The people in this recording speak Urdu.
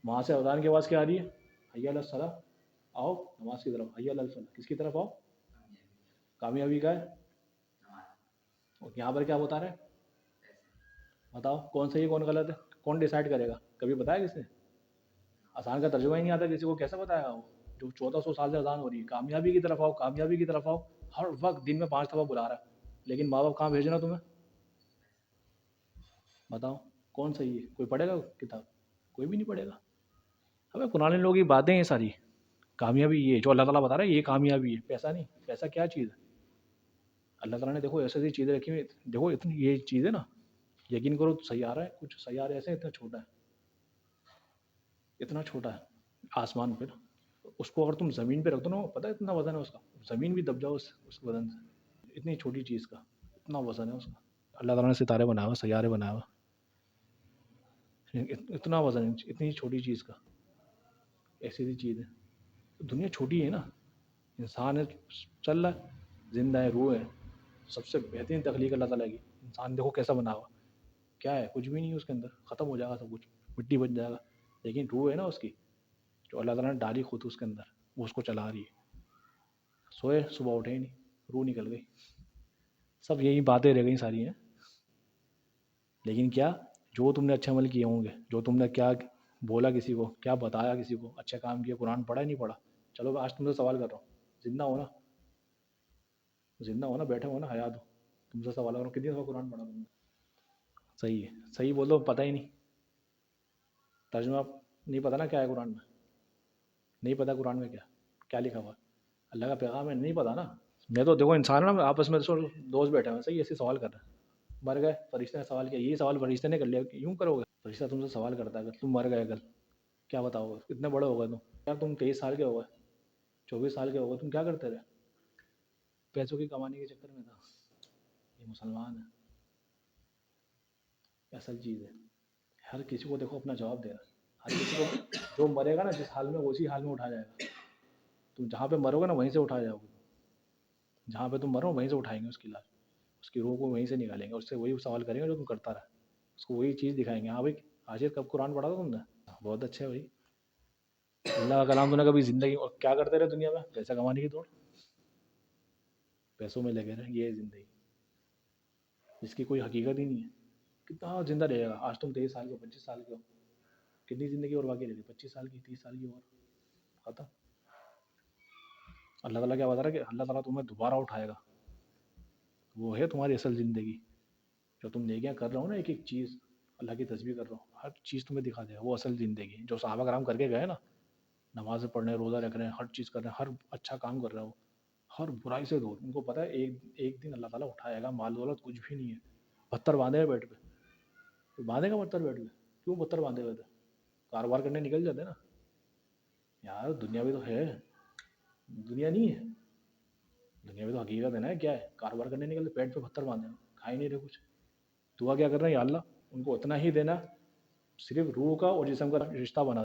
وہاں سے اذان کی آواز کیا آ رہی ہے؟ حی علی الصلاح، آؤ نماز کی طرف، حی علی الفلاح، کس کی طرف آؤ؟ کامیابی کا ہے. اور یہاں پر کیا بتا رہے ہیں؟ بتاؤ کون صحیح ہے کون غلط ہے؟ کون ڈیسائیڈ کرے گا؟ کبھی بتایا کس نے؟ آسان کا ترجمہ ہی نہیں آتا کسی کو، کیسے بتائے گا وہ جو 1400 سال سے اذان ہو رہی ہے؟ کامیابی کی طرف آؤ، کامیابی کی طرف آؤ، ہر وقت دن میں 5 دفعہ بلا رہا ہے، لیکن ماں باپ کہاں بھیجنا تمہیں؟ بتاؤ کون صحیح ہے؟ کوئی پڑھے گا کتاب؟ کوئی بھی نہیں پڑھے گا. ہمیں قرآن لوگوں کی باتیں ہیں ساری. کامیابی یہ جو اللہ تعالیٰ بتا رہا ہے یہ کامیابی ہے، پیسہ نہیں. پیسہ کیا چیز ہے؟ اللہ تعالیٰ نے دیکھو ایسی ایسی چیزیں رکھی ہوئی، دیکھو اتنی یہ چیز ہے نا، یقین کرو سیارہ ہے، کچھ سیارے ایسے اتنا چھوٹا ہے، اتنا چھوٹا ہے آسمان پہ، اس کو اگر تم زمین پہ رکھ دو نا، پتہ ہے اتنا وزن ہے اس کا، زمین بھی دب جاؤ اس وزن سے. اتنی چھوٹی چیز کا اتنا وزن ہے اس کا. اللہ تعالیٰ نے ستارے بنایا ہوا، سیارے بنایا ہوا، اتنا وزن ہے اتنی چھوٹی چیز کا. ایسی ایسی چیز ہے. دنیا چھوٹی ہے نا، انسان ہے چل رہا ہے، زندہ ہے، روح ہے. سب سے بہترین تخلیق اللہ تعالیٰ کی. انسان دیکھو کیسا بنا ہوا، کیا ہے؟ کچھ بھی نہیں ہے اس کے اندر، ختم ہو جائے گا سب کچھ، مٹی بن جائے گا. لیکن روح ہے نا اس کی، جو اللہ تعالیٰ نے ڈالی خود اس کے اندر، وہ اس کو چلا رہی ہے. سوئے صبح اٹھے ہی نہیں، روح نکل گئی. سب یہی باتیں رہ گئی ساری ہیں. لیکن کیا جو تم نے اچھے عمل کیے ہوں گے، جو تم نے کیا بولا کسی کو، کیا بتایا کسی کو، اچھا کام کیا، قرآن پڑھا ہی نہیں پڑھا. چلو آج تم سے سوال کر رہا ہوں، زندہ ہونا، زندہ ہونا، بیٹھے ہونا، حیات ہو، تم سے سوال کر رہا ہوں کتنی دفعہ قرآن پڑھا تم نے؟ صحیح ہے، صحیح بولو، پتہ ہی نہیں. ترجمہ نہیں پتہ نا کیا ہے قرآن میں، نہیں پتہ قرآن میں کیا کیا لکھا ہوا ہے. اللہ کا پیغام ہے، نہیں پتہ نا. میں تو دیکھو انسان نا آپس میں دوست بیٹھے ہوئے صحیح ایسے سوال کر رہے ہیں. مر گئے، فرشتے نے سوال کیا، یہی سوال فرشتے نے کر لیا، یوں کرو گے؟ فرشتہ تم سے سوال کرتا ہے کہ تم مر گئے کل، کیا بتاؤ گے؟ اتنے بڑے ہو گئے تم، یار تم 23 سال کے ہو گئے، 24 سال کے ہو گئے، تم کیا کرتے رہے؟ پیسوں کی کمانے کے چکر میں تھا. یہ مسلمان ہے، اصل چیز ہے. ہر کسی کو دیکھو اپنا جواب دے رہا ہے. ہر کسی کو جو مرے گا نا جس حال میں، اسی حال میں اٹھا جائے گا. تم جہاں پہ مرو گے نا وہیں سے اٹھا جاؤ گے. جہاں پہ تم مرو وہیں سے اٹھائیں گے اس کی لاش، اس کی روح کو وہیں سے نکالیں گے، اس سے وہی سوال کریں گے جو تم کرتا رہا. اس کو وہی چیز دکھائیں گے. ہاں بھائی حاجر کب قرآن پڑھا تھا تم نے؟ بہت اچھا ہے بھائی. اللہ کا کلام تو نے کبھی زندگی، اور کیا کرتے رہے دنیا میں؟ پیسہ کمانے کی دوڑ، پیسوں میں لگے رہے. یہ ہے زندگی، اس کی کوئی حقیقت ہی نہیں ہے. کتنا زندہ رہے گا؟ آج تم 23 سال کے ہو، 25 سال کے ہو، کتنی زندگی اور باقی رہتی؟ 25 سال کی، 30 سال کی، اور ختم. اللہ تعالیٰ کیا بتا رہا ہے کہ اللہ تعالیٰ تمہیں دوبارہ اٹھائے گا. وہ ہے تمہاری اصل زندگی. جو تم نیکیاں کر رہے ہو نا، ایک ایک چیز اللہ کی تسبیح کر رہے ہو، ہر چیز تمہیں دکھا دے گا. وہ اصل زندگی جو صحابہ کرام کر کے گئے نا، نماز پڑھ رہے ہیں، روزہ رکھ رہے ہیں، ہر چیز کر رہے ہیں، ہر اچھا کام کر رہے ہو، ہر برائی سے دور. ان کو پتہ ہے ایک دن اللہ تعالیٰ اٹھائے گا. مال دولت کچھ بھی نہیں ہے، پتھر باندھے ہوئے بیٹھ پہ. کوئی باندھے گا پتھر بیٹھ پہ؟ کیوں پتھر باندھے ہوئے تھے؟ کاروبار کرنے نکل جاتے نا یار. دنیا بھی تو ہے، دنیا نہیں ہے. دنیا میں تو حقیقت ہے نا. کیا ہے؟ کاروبار کرنے نکلتے، پیٹ پہ پتھر باندھے ہیں، کھا ہی نہیں رہے کچھ. دعا کیا کر رہے ہیں؟ یا اللہ ان کو اتنا ہی دینا، صرف روح کا اور جسم کا رشتہ بنا